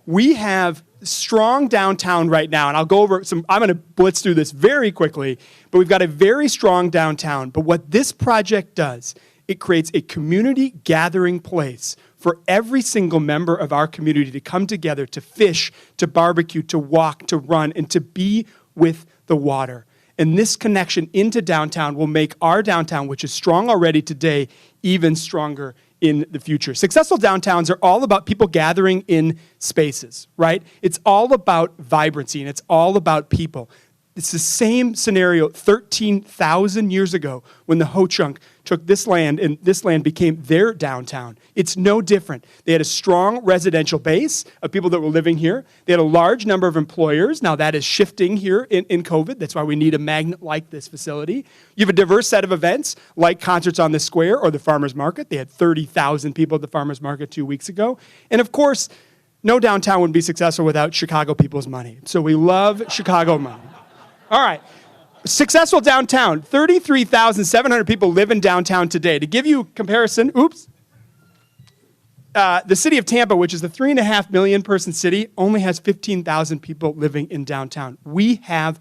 We have strong downtown right now, and I'll go over I'm going to blitz through this very quickly, but we've got a very strong downtown. But what this project does, it creates a community gathering place for every single member of our community to come together, to fish, to barbecue, to walk, to run, and to be with the water. And this connection into downtown will make our downtown, which is strong already today, even stronger in the future. Successful downtowns are all about people gathering in spaces, right? It's all about vibrancy, and it's all about people. It's the same scenario 13,000 years ago when the Ho-Chunk took this land, and this land became their downtown. It's no different. They had a strong residential base of people that were living here. They had a large number of employers. Now that is shifting here in COVID. That's why we need a magnet like this facility. You have a diverse set of events like concerts on the square or the farmers market. They had 30,000 people at the farmers market 2 weeks ago. And of course, no downtown would be successful without Chicago people's money. So we love Chicago money. All right. Successful downtown. 33,700 people live in downtown today. To give you comparison, the city of Tampa, which is a 3.5 million person city, only has 15,000 people living in downtown. We have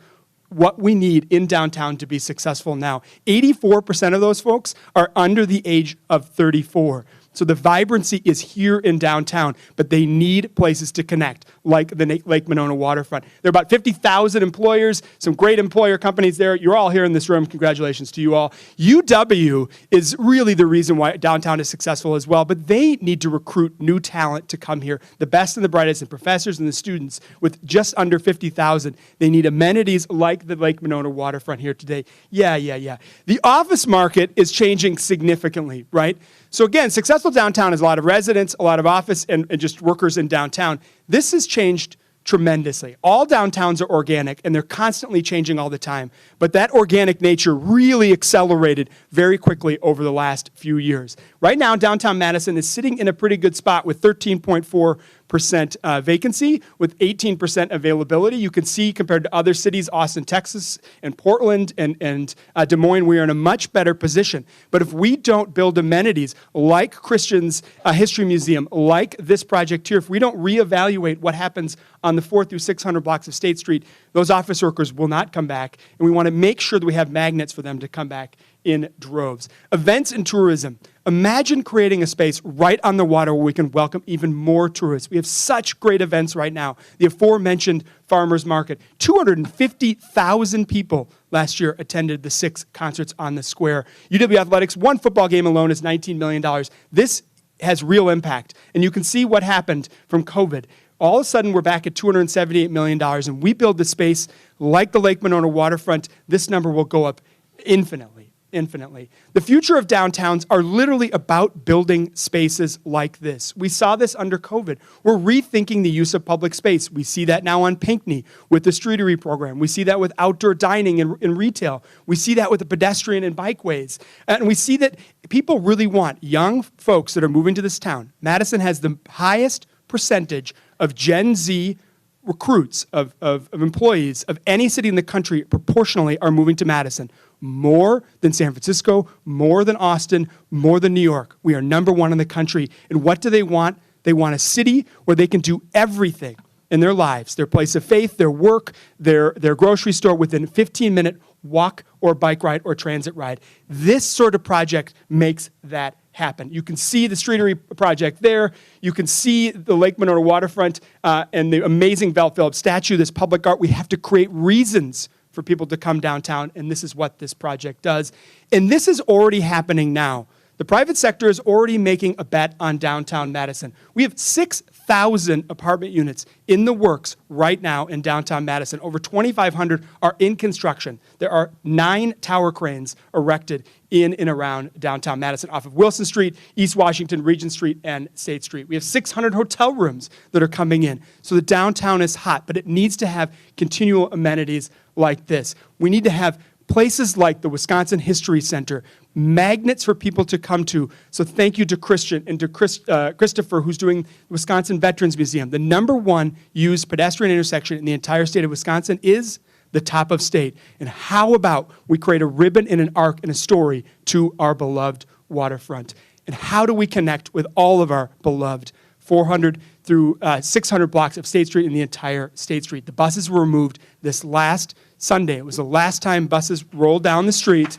what we need in downtown to be successful now. 84% of those folks are under the age of 34. So the vibrancy is here in downtown, but they need places to connect, like the Lake Monona Waterfront. There are about 50,000 employers, some great employer companies there. You're all here in this room. Congratulations to you all. UW is really the reason why downtown is successful as well, but they need to recruit new talent to come here, the best and the brightest, and professors and the students. With just under 50,000, they need amenities like the Lake Monona Waterfront here today. Yeah. The office market is changing significantly, right? So again, successful downtown is a lot of residents, a lot of office, and just workers in downtown. This has changed tremendously. All downtowns are organic, and they're constantly changing all the time. But that organic nature really accelerated very quickly over the last few years. Right now, downtown Madison is sitting in a pretty good spot with 13.4% vacancy, with 18% availability. You can see, compared to other cities, Austin, Texas, and Portland, and Des Moines, we are in a much better position. But if we don't build amenities like Christian's History Museum, like this project here, if we don't reevaluate what happens on the 400 through 600 blocks of State Street, those office workers will not come back, and we want to make sure that we have magnets for them to come back in droves. Events and tourism. Imagine creating a space right on the water where we can welcome even more tourists. We have such great events right now. The aforementioned farmers market. 250,000 people last year attended the 6 concerts on the square. UW Athletics, one football game alone is $19 million. This has real impact. And you can see what happened from COVID. All of a sudden, we're back at $278 million, and we build the space like the Lake Monona Waterfront. This number will go up infinitely. The future of downtowns are literally about building spaces like this. We saw this under COVID. We're rethinking the use of public space. We see that now on Pinckney with the Streetery program. We see that with outdoor dining in retail. We see that with the pedestrian and bikeways. And we see that people really want young folks that are moving to this town. Madison has the highest percentage of Gen Z recruits, of employees of any city in the country proportionally are moving to Madison. More than San Francisco, more than Austin, more than New York. We are number 1 in the country. And what do they want? They want a city where they can do everything in their lives, their place of faith, their work, their grocery store within a 15-minute walk or bike ride or transit ride. This sort of project makes that happen. You can see the Streetery project there. You can see the Lake Monona Waterfront and the amazing Val Phillips statue, this public art. We have to create reasons for people to come downtown, and this is what this project does. And this is already happening now. The private sector is already making a bet on downtown Madison. We have 6,000 apartment units in the works right now in downtown Madison. Over 2,500 are in construction. There are 9 tower cranes erected in and around downtown Madison off of Wilson Street, East Washington, Regent Street, and State Street. We have 600 hotel rooms that are coming in. So the downtown is hot, but it needs to have continual amenities like this. We need to have places like the Wisconsin History Center, magnets for people to come to. So thank you to Christian and to Christopher, who's doing the Wisconsin Veterans Museum. The #1 used pedestrian intersection in the entire state of Wisconsin is the top of state. And how about we create a ribbon and an arc and a story to our beloved waterfront? And how do we connect with all of our beloved 400 through 600 blocks of State Street and the entire State Street? The buses were removed this last Sunday. It was the last time buses rolled down the street,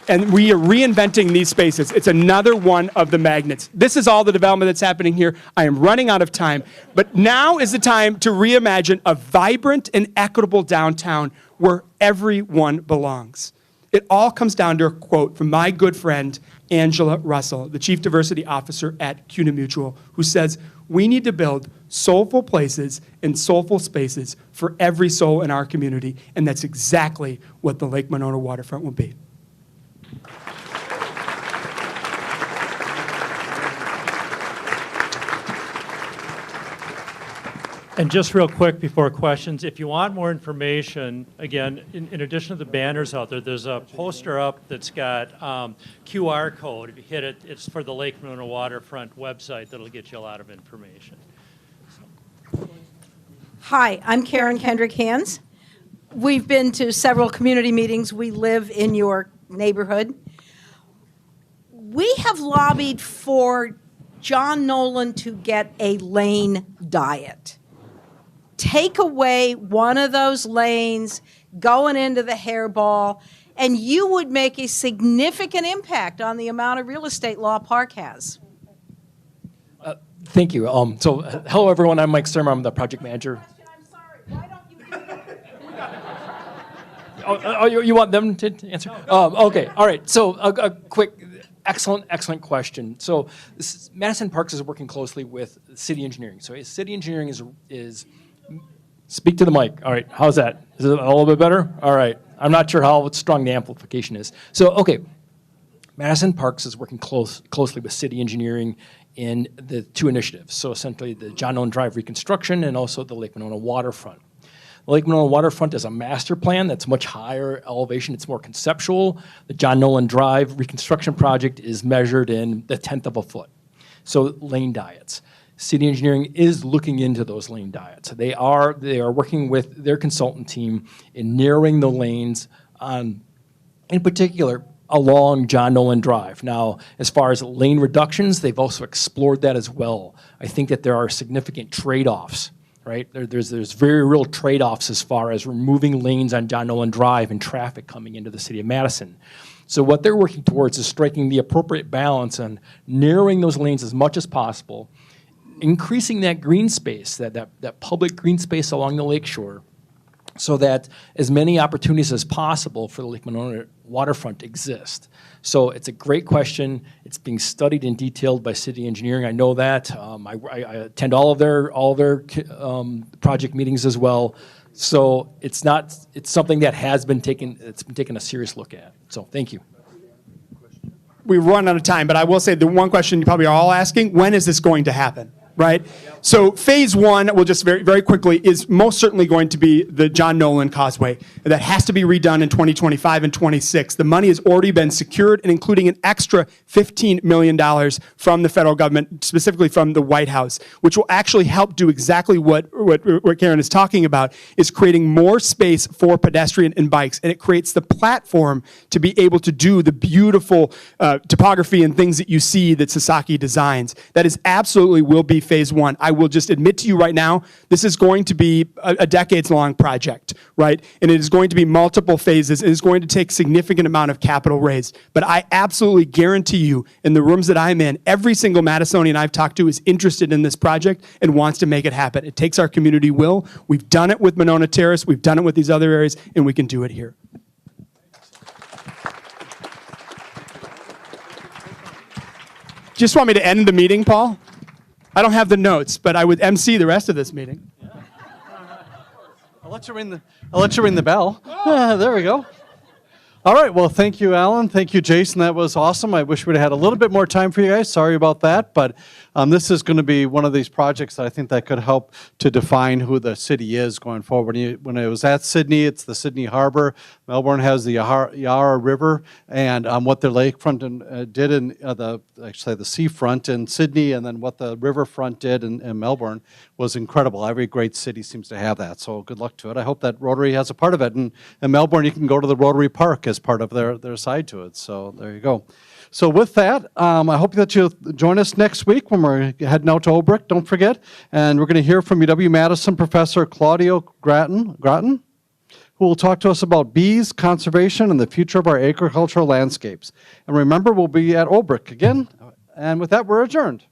and we are reinventing these spaces. It's another one of the magnets. This is all the development that's happening here. I am running out of time, but now is the time to reimagine a vibrant and equitable downtown where everyone belongs. It all comes down to a quote from my good friend, Angela Russell, the Chief Diversity Officer at CUNA Mutual, who says, we need to build soulful places and soulful spaces for every soul in our community, and that's exactly what the Lake Monona Waterfront will be. And just real quick before questions, if you want more information, again, in addition to the banners out there, there's a poster up that's got QR code. If you hit it, it's for the Lake Monona Waterfront website. That'll get you a lot of information. Hi, I'm Karen Kendrick-Hans. We've been to several community meetings. We live in your neighborhood. We have lobbied for John Nolan to get a lane diet. Take away one of those lanes going into the hairball, and you would make a significant impact on the amount of real estate Law Park has. Thank you. Hello, everyone. I'm Mike Sturmer. I'm the project manager. I'm sorry. Why don't you? You want them to answer? Okay. All right. So a quick, excellent question. So Madison Parks is working closely with city engineering. So city engineering is speak to the mic. All right. How's that? Is it a little bit better? All right. I'm not sure how strong the amplification is. So, okay. Madison Parks is working closely with city engineering in the 2 initiatives. So essentially the John Nolan Drive reconstruction and also the Lake Monona Waterfront. The Lake Monona Waterfront is a master plan that's much higher elevation. It's more conceptual. The John Nolan Drive reconstruction project is measured in the 1/10 of a foot. So lane diets. City engineering is looking into those lane diets. They are working with their consultant team in narrowing the lanes on, in particular, along John Nolan Drive. Now, as far as lane reductions, they've also explored that as well. I think that there are significant trade-offs, right? There's very real trade-offs as far as removing lanes on John Nolan Drive and traffic coming into the city of Madison. So what they're working towards is striking the appropriate balance on narrowing those lanes as much as possible, increasing that green space, that public green space along the lakeshore, so that as many opportunities as possible for the Lake Monona Waterfront exist. So it's a great question. It's being studied in detail by city engineering. I know that. I attend all of their project meetings as well. So it's something that has been taken a serious look at. So thank you. We've run out of time, but I will say the one question you probably are all asking: when is this going to happen? Right? So phase one, we'll just very, very quickly, is most certainly going to be the John Nolan Causeway. That has to be redone in 2025 and 26. The money has already been secured, and including an extra $15 million from the federal government, specifically from the White House, which will actually help do exactly what Karen is talking about, is creating more space for pedestrian and bikes. And it creates the platform to be able to do the beautiful topography and things that you see that Sasaki designs. That is absolutely will be phase one. I will just admit to you right now, this is going to be a decades-long project, right? And it is going to be multiple phases. It is going to take significant amount of capital raised. But I absolutely guarantee you, in the rooms that I'm in, every single Madisonian I've talked to is interested in this project and wants to make it happen. It takes our community will. We've done it with Monona Terrace. We've done it with these other areas, and we can do it here. Just want me to end the meeting, Paul? I don't have the notes, but I would MC the rest of this meeting. I'll let you ring the bell. There we go. All right. Well, thank you, Alan. Thank you, Jason. That was awesome. I wish we'd had a little bit more time for you guys. Sorry about that, but this is going to be one of these projects that I think that could help to define who the city is going forward. When it was at Sydney, it's the Sydney Harbor. Melbourne has the Yarra River, and what the lakefront did in the seafront in Sydney, and then what the riverfront did in Melbourne was incredible. Every great city seems to have that. So good luck to it. I hope that Rotary has a part of it. And in Melbourne, you can go to the Rotary Park as part of their side to it. So there you go. So with that, I hope that you'll join us next week when we're heading out to Obrick, don't forget. And we're going to hear from UW-Madison Professor Claudio Grattan, who will talk to us about bees, conservation, and the future of our agricultural landscapes. And remember, we'll be at Obrick again. And with that, we're adjourned.